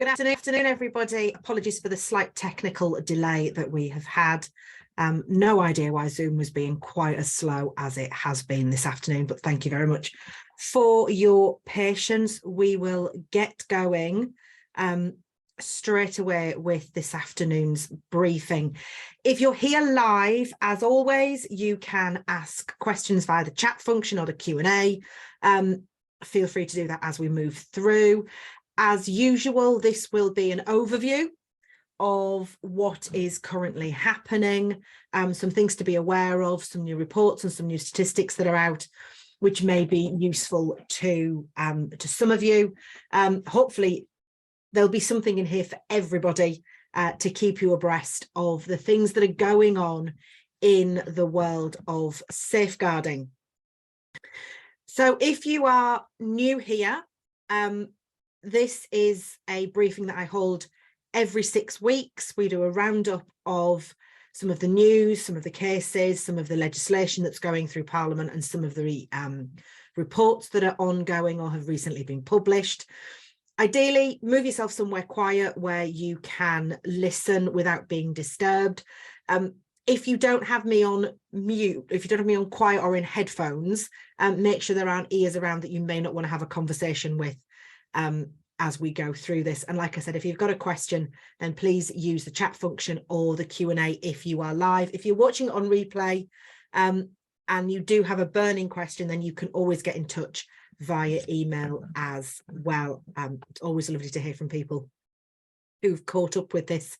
Good afternoon, everybody. Apologies for the slight technical delay that we have had. No idea why Zoom was being quite as slow as it has been this afternoon, but thank you very much for your patience. We will get going straight away with this afternoon's briefing. If you're here live, as always, you can ask questions via the chat function or the Q&A. Feel free to do that as we move through. As usual, this will be an overview of what is currently happening, some things to be aware of, some new reports and some new statistics that are out, which may be useful to some of you. Hopefully, there'll be something in here for everybody to keep you abreast of the things that are going on in the world of safeguarding. So if you are new here, this is a briefing that I hold every 6 weeks. We do a roundup of some of the news, some of the cases, some of the legislation that's going through Parliament, and some of the reports that are ongoing or have recently been published. Ideally, move yourself somewhere quiet where you can listen without being disturbed. If you don't have me on mute, if you don't have me on quiet or in headphones, make sure there aren't ears around that you may not want to have a conversation with as we go through this. And like I said, if you've got a question, then please use the chat function or the Q&A if you are live. If you're watching on replay and you do have a burning question, then you can always get in touch via email as well. It's always lovely to hear from people who've caught up with this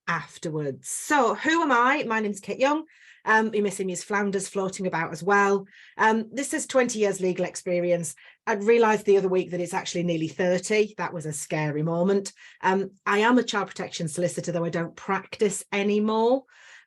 afterwards. So who am I? My name's Kate Young. You may see me as Flounders floating about as well. This is 20 years legal experience. I'd realised the other week that it's actually nearly 30. That was a scary moment. I am a child protection solicitor, though I don't practice anymore.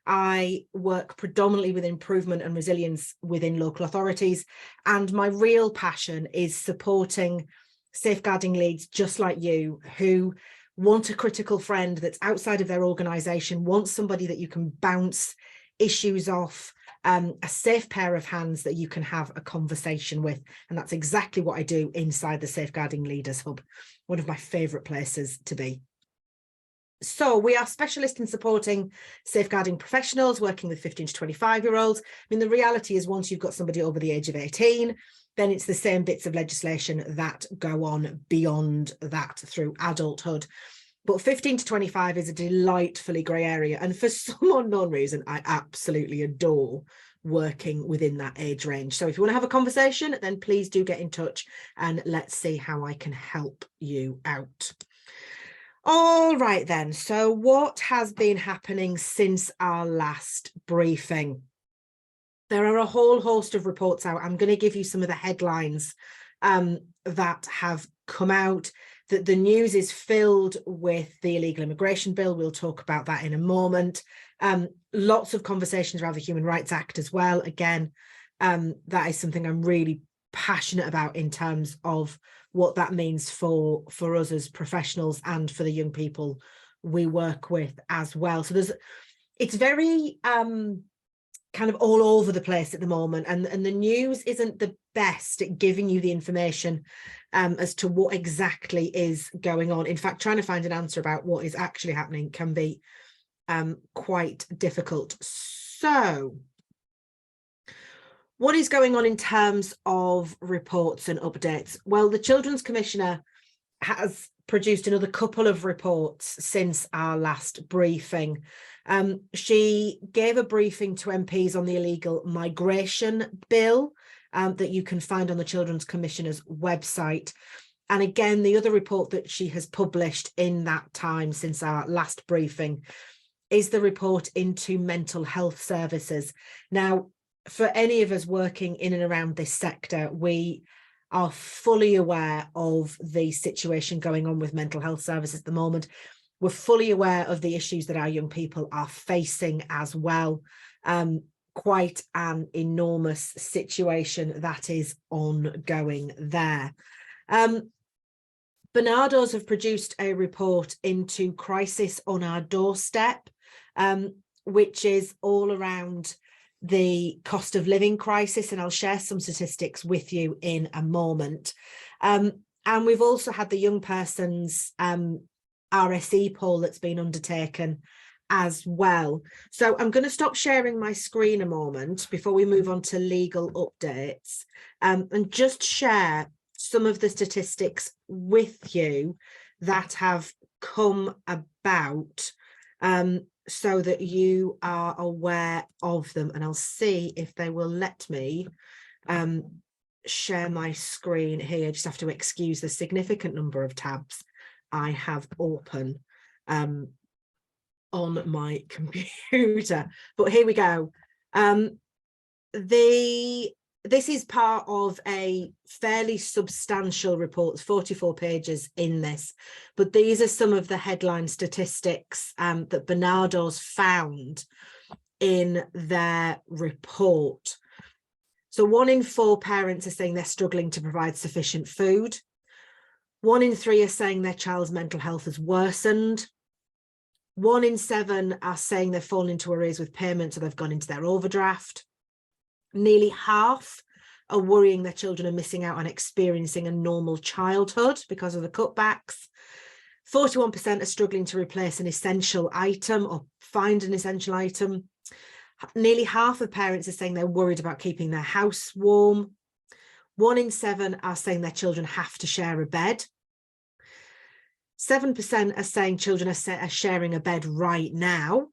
I work predominantly with improvement and resilience within local authorities. And my real passion is supporting safeguarding leads just like you who want a critical friend that's outside of their organisation, want somebody that you can bounce issues off, a safe pair of hands that you can have a conversation with. And that's exactly what I do inside the Safeguarding Leaders Hub, one of my favourite places to be. So we are specialists in supporting safeguarding professionals working with 15 to 25-year-olds. I mean, the reality is once you've got somebody over the age of 18, then it's the same bits of legislation that go on beyond that through adulthood. But 15 to 25 is a delightfully grey area. And for some unknown reason, I absolutely adore working within that age range. So if you want to have a conversation, then please do get in touch and let's see how I can help you out. All right, then. So what has been happening since our last briefing? There are a whole host of reports out. I'm going to give you some of the headlines that have come out. That the news is filled with the illegal immigration bill. We'll talk about that in a moment. Lots of conversations around the Human Rights Act as well. Again, that is something I'm really passionate about in terms of what that means for us as professionals and for the young people we work with as well. So it's very kind of all over the place at the moment, and the news isn't the best at giving you the information as to what exactly is going on. In fact, trying to find an answer about what is actually happening can be quite difficult. So what is going on in terms of reports and updates? Well, the Children's Commissioner has produced another couple of reports since our last briefing. She gave a briefing to MPs on the illegal migration bill that you can find on the Children's Commissioner's website. And again, the other report that she has published in that time since our last briefing is the report into mental health services. Now, for any of us working in and around this sector, we are fully aware of the situation going on with mental health services at the moment. We're fully aware of the issues that our young people are facing as well. Quite an enormous situation that is ongoing there. Barnardo's have produced a report into Crisis on Our Doorstep, which is all around the cost of living crisis, and I'll share some statistics with you in a moment. And we've also had the young person's RSE poll that's been undertaken as well. So I'm going to stop sharing my screen a moment before we move on to legal updates, and just share some of the statistics with you that have come about, so that you are aware of them. And I'll see if they will let me share my screen here. Just have to excuse the significant number of tabs I have open on my computer, but here we go. This is part of a fairly substantial report. There's 44 pages in this, but these are some of the headline statistics that Bernardo's found in their report. So 1 in 4 parents are saying they're struggling to provide sufficient food. 1 in 3 are saying their child's mental health has worsened. 1 in 7 are saying they've fallen into arrears with payments, or they've gone into their overdraft. Nearly half are worrying their children are missing out on experiencing a normal childhood because of the cutbacks. 41% are struggling to replace an essential item or find an essential item. Nearly half of parents are saying they're worried about keeping their house warm. 1 in 7 are saying their children have to share a bed. 7% are saying children are sharing a bed right now.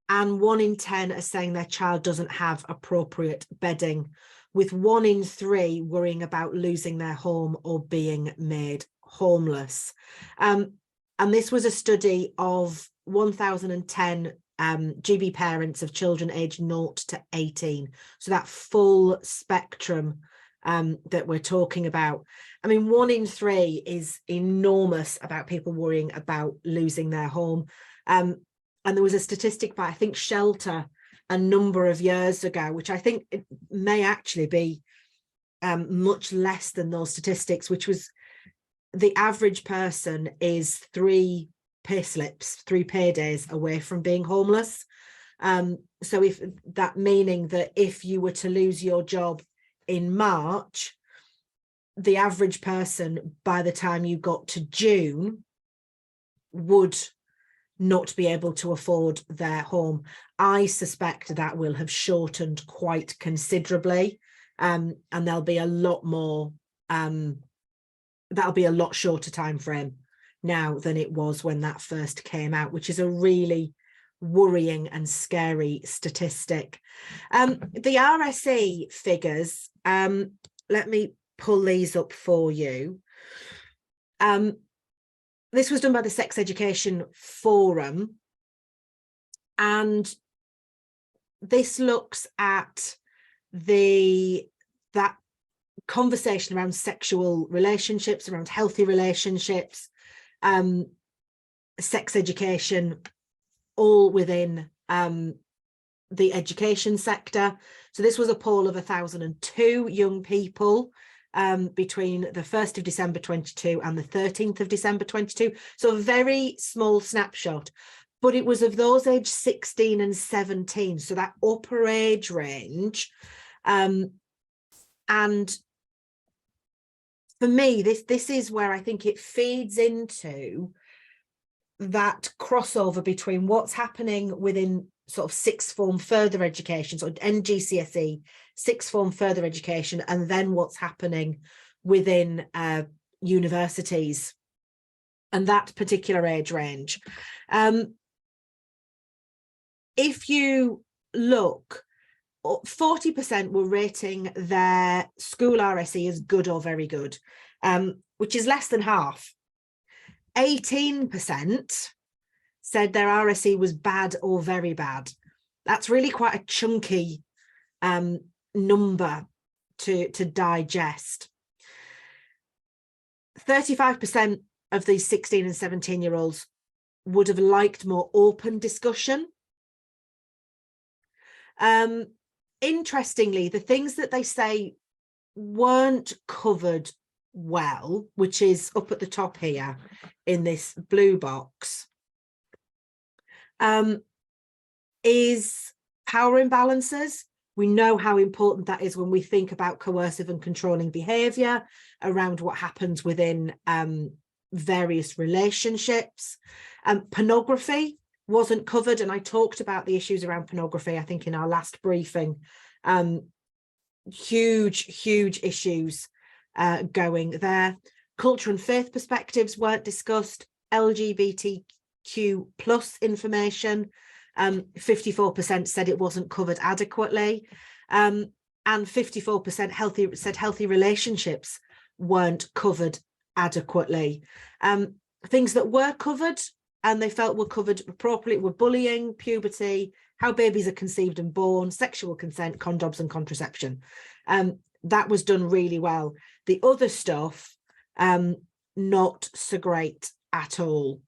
And 1 in 10 are saying their child doesn't have appropriate bedding, with 1 in 3 worrying about losing their home or being made homeless. And this was a study of 1,010 GB parents of children aged 0 to 18. So that full spectrum that we're talking about. I mean, 1 in 3 is enormous about people worrying about losing their home. And there was a statistic by, I think, Shelter a number of years ago, which I think it may actually be much less than those statistics, which was the average person is 3 pay slips, 3 paydays away from being homeless. So if that meaning that if you were to lose your job in March, the average person by the time you got to June would not be able to afford their home. I suspect that will have shortened quite considerably, and there'll be a lot more, that'll be a lot shorter time frame now than it was when that first came out, which is a really worrying and scary statistic. The RSE figures, let me pull these up for you. This was done by the Sex Education Forum, and this looks at that conversation around sexual relationships, around healthy relationships, sex education, all within the education sector. So this was a poll of 1,002 young people between the 1st of December 22 and the 13th of December 22. So a very small snapshot, but it was of those aged 16 and 17, so that upper age range. And for me, this is where I think it feeds into that crossover between what's happening within sort of sixth form further education, so NGCSE, sixth form further education, and then what's happening within universities and that particular age range. If you look, 40% were rating their school RSE as good or very good, which is less than half. 18% said their RSE was bad or very bad. That's really quite a chunky number to digest. 35% of these 16 and 17-year-olds would have liked more open discussion. Interestingly, the things that they say weren't covered well, which is up at the top here in this blue box, is power imbalances. We know how important that is when we think about coercive and controlling behaviour around what happens within various relationships. Pornography wasn't covered, and I talked about the issues around pornography, I think, in our last briefing. Huge issues going there. Culture and faith perspectives weren't discussed. LGBTQ plus information, 54% said it wasn't covered adequately, and 54% said healthy relationships weren't covered adequately. Things that were covered and they felt were covered appropriately were bullying, puberty, how babies are conceived and born, sexual consent, condoms and contraception. That was done really well. The other stuff, not so great at all.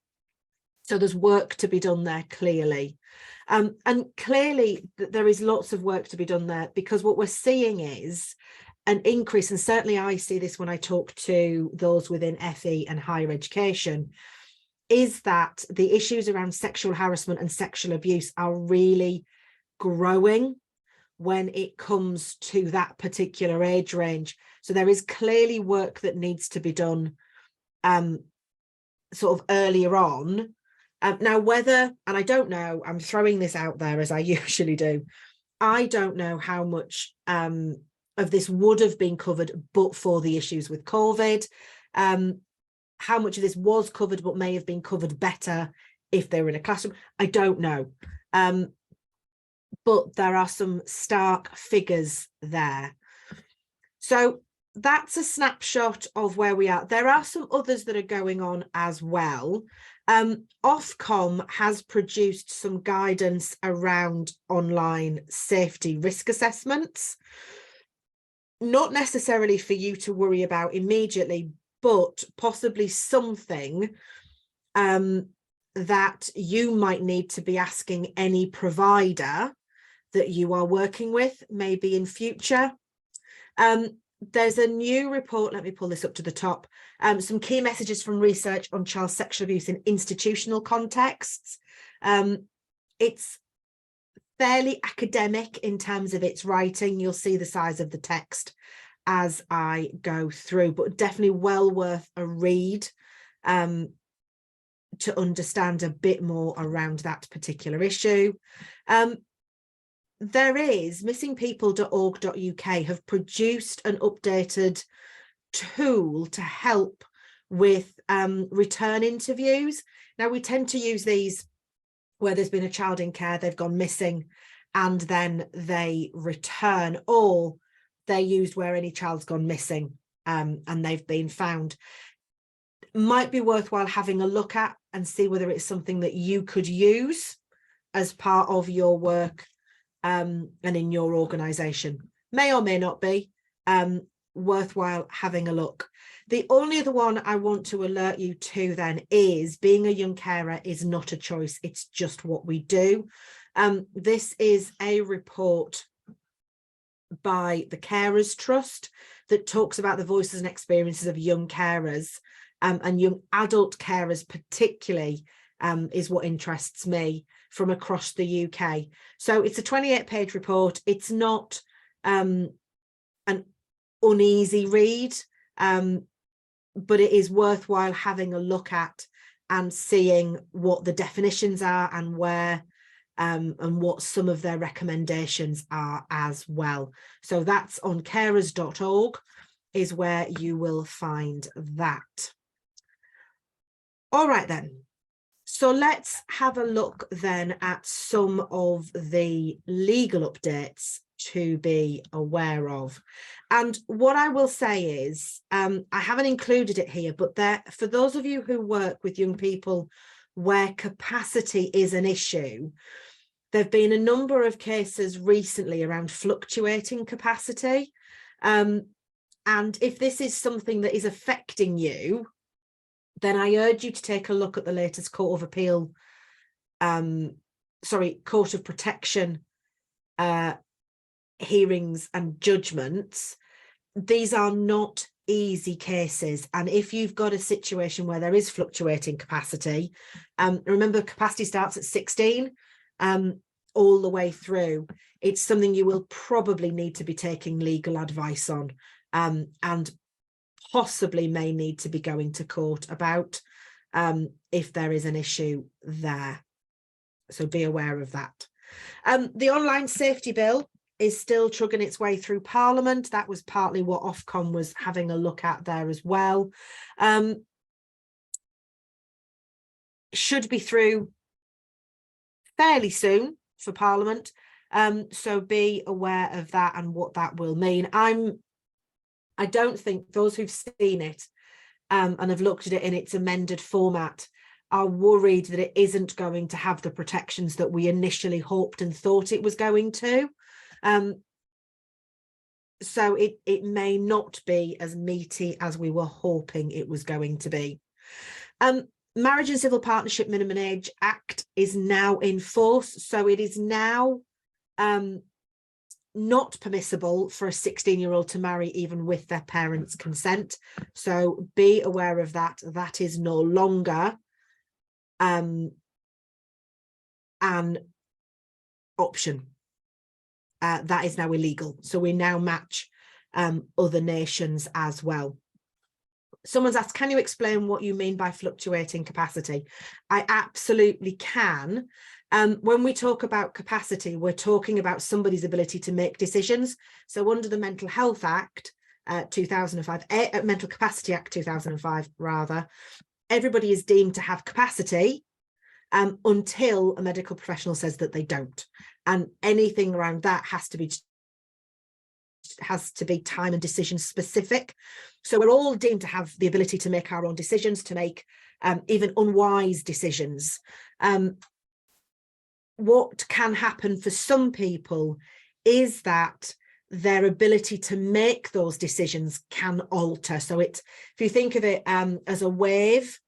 So there's work to be done there, clearly. And clearly there is lots of work to be done there, because what we're seeing is an increase, and certainly I see this when I talk to those within FE and higher education, is that the issues around sexual harassment and sexual abuse are really growing when it comes to that particular age range. So there is clearly work that needs to be done sort of earlier on. Now, whether, and I don't know, I'm throwing this out there as I usually do, I don't know how much of this would have been covered but for the issues with COVID. How much of this was covered but may have been covered better if they were in a classroom, I don't know. But there are some stark figures there. So that's a snapshot of where we are. There are some others that are going on as well. Ofcom has produced some guidance around online safety risk assessments. Not necessarily for you to worry about immediately, but possibly something that you might need to be asking any provider that you are working with, maybe in future. There's a new report, let me pull this up to the top, some key messages from research on child sexual abuse in institutional contexts. It's fairly academic in terms of its writing. You'll see the size of the text as I go through, but definitely well worth a read to understand a bit more around that particular issue. There is missingpeople.org.uk have produced an updated tool to help with return interviews. Now, we tend to use these where there's been a child in care, they've gone missing, and then they return, or they're used where any child's gone missing and they've been found. Might be worthwhile having a look at and see whether it's something that you could use as part of your work and in your organisation. May or may not be worthwhile having a look. The only other one I want to alert you to then is being a young carer is not a choice, it's just what we do. This is a report by the Carers Trust that talks about the voices and experiences of young carers, and young adult carers particularly is what interests me from across the UK. So it's a 28-page report. It's not an uneasy read, but it is worthwhile having a look at and seeing what the definitions are and where and what some of their recommendations are as well. So that's on carers.org is where you will find that. All right then. So let's have a look then at some of the legal updates to be aware of. And what I will say is, I haven't included it here, but for those of you who work with young people where capacity is an issue, there have been a number of cases recently around fluctuating capacity. And if this is something that is affecting you, then I urge you to take a look at the latest Court of Appeal, Court of Protection hearings and judgments. These are not easy cases. And if you've got a situation where there is fluctuating capacity, remember capacity starts at 16 all the way through. it's something you will probably need to be taking legal advice on, and possibly may need to be going to court about if there is an issue there. So be aware of that. The online safety bill is still chugging its way through Parliament. That was partly what Ofcom was having a look at there as well. Should be through fairly soon for Parliament. So be aware of that and what that will mean. I don't think those who've seen it and have looked at it in its amended format are worried that it isn't going to have the protections that we initially hoped and thought it was going to. So it may not be as meaty as we were hoping it was going to be. Marriage and Civil Partnership Minimum Age Act is now in force. So it is now not permissible for a 16-year-old to marry even with their parents' consent. So be aware of that. That is no longer an option. That is now illegal. So we now match other nations as well. Someone's asked, can you explain what you mean by fluctuating capacity? I absolutely can. When we talk about capacity, we're talking about somebody's ability to make decisions. So under the Mental Health Act 2005, Mental Capacity Act 2005 rather, everybody is deemed to have capacity until a medical professional says that they don't. And anything around that has to be time and decision specific. So we're all deemed to have the ability to make our own decisions, to make even unwise decisions. What can happen for some people is that their ability to make those decisions can alter. So if you think of it as a wave,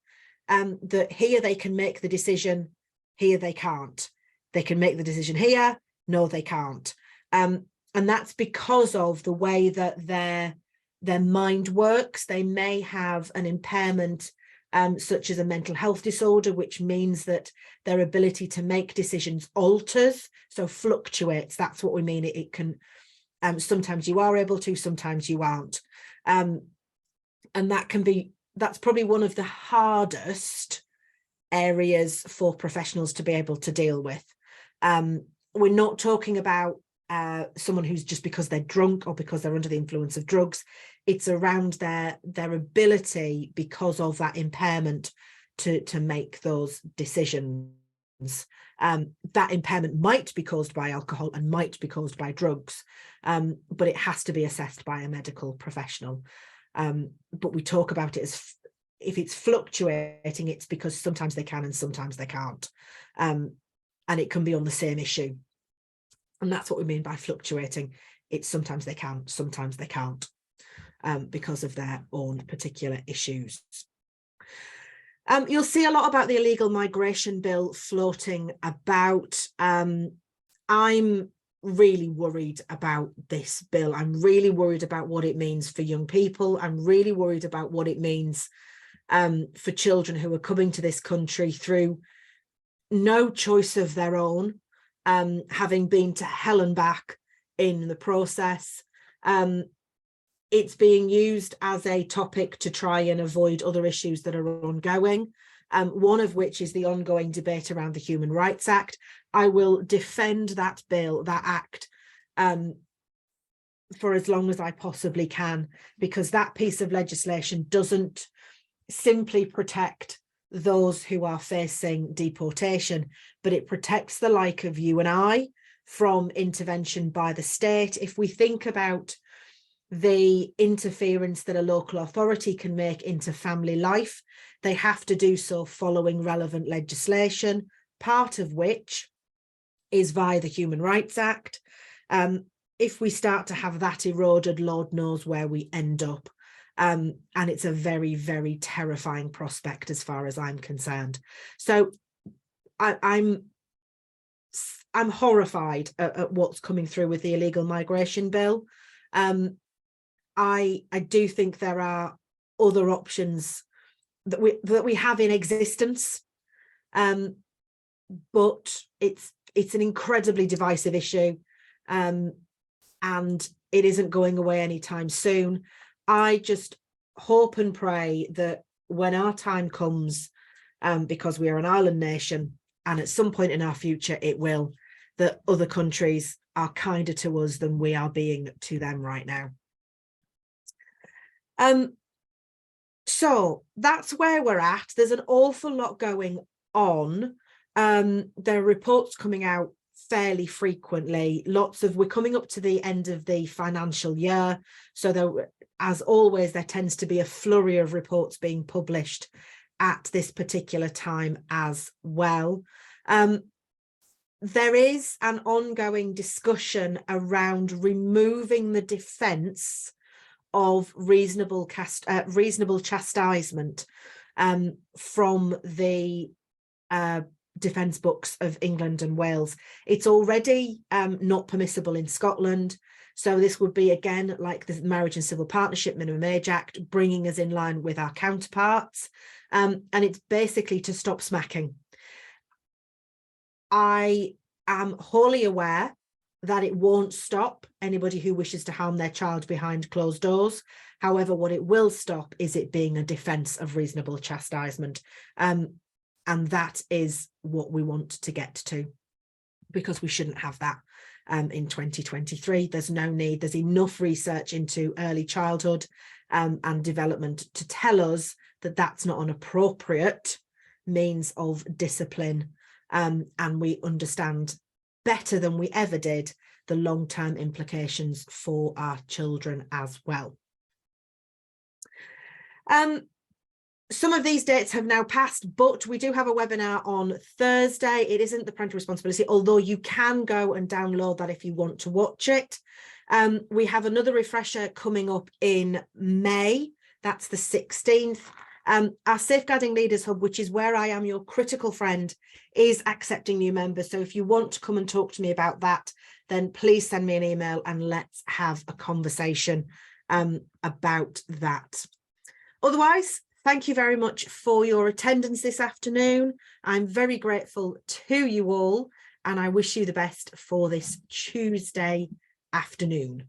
that here they can make the decision, here they can't. They can make the decision here, no, they can't. And that's because of the way that their mind works. They may have an impairment such as a mental health disorder, which means that their ability to make decisions alters, so fluctuates. That's what we mean. It can, sometimes you are able to, sometimes you aren't. And that's probably one of the hardest areas for professionals to be able to deal with. We're not talking about someone who's just because they're drunk or because they're under the influence of drugs. It's around their ability, because of that impairment, to make those decisions. That impairment might be caused by alcohol and might be caused by drugs, but it has to be assessed by a medical professional. But we talk about it as, if it's fluctuating, it's because sometimes they can and sometimes they can't. And it can be on the same issue. And that's what we mean by fluctuating. It's sometimes they can, sometimes they can't, because of their own particular issues. You'll see a lot about the illegal migration bill floating about. I'm really worried about this bill. I'm really worried about what it means for young people. I'm really worried about what it means for children who are coming to this country through no choice of their own, having been to hell and back in the process. It's being used as a topic to try and avoid other issues that are ongoing, one of which is the ongoing debate around the Human Rights Act. I will defend that bill, that act, for as long as I possibly can, because that piece of legislation doesn't simply protect those who are facing deportation, but it protects the like of you and I from intervention by the state. If we think about the interference that a local authority can make into family life, they have to do so following relevant legislation, part of which is via the Human Rights Act. If we start to have that eroded, Lord knows where we end up. And it's a very, very terrifying prospect as far as I'm concerned. So I'm horrified at what's coming through with the illegal migration bill. I do think there are other options that we have in existence, but it's an incredibly divisive issue. and it isn't going away anytime soon. I just hope and pray that when our time comes, because we are an island nation, and at some point in our future it will, that other countries are kinder to us than we are being to them right now. So that's where we're at. There's an awful lot going on. There are reports coming out fairly frequently. We're coming up to the end of the financial year. So there, as always, there tends to be a flurry of reports being published at this particular time as well. There is an ongoing discussion around removing the defence of reasonable chastisement from the defence books of England and Wales. It's already not permissible in Scotland. So this would be, again, like the Marriage and Civil Partnership Minimum Age Act, bringing us in line with our counterparts. And it's basically to stop smacking. I am wholly aware that it won't stop anybody who wishes to harm their child behind closed doors. However, what it will stop is it being a defence of reasonable chastisement. And that is what we want to get to, because we shouldn't have that in 2023. There's no need. There's enough research into early childhood and development to tell us that that's not an appropriate means of discipline. And we understand better than we ever did the long-term implications for our children as well. Some of these dates have now passed, but we do have a webinar on Thursday. It isn't the parental responsibility, although you can go and download that if you want to watch it. We have another refresher coming up in May. That's the 16th. Our Safeguarding Leaders Hub, which is where I am your critical friend, is accepting new members. So if you want to come and talk to me about that, then please send me an email and let's have a conversation about that. Otherwise, thank you very much for your attendance this afternoon. I'm very grateful to you all, and I wish you the best for this Tuesday afternoon.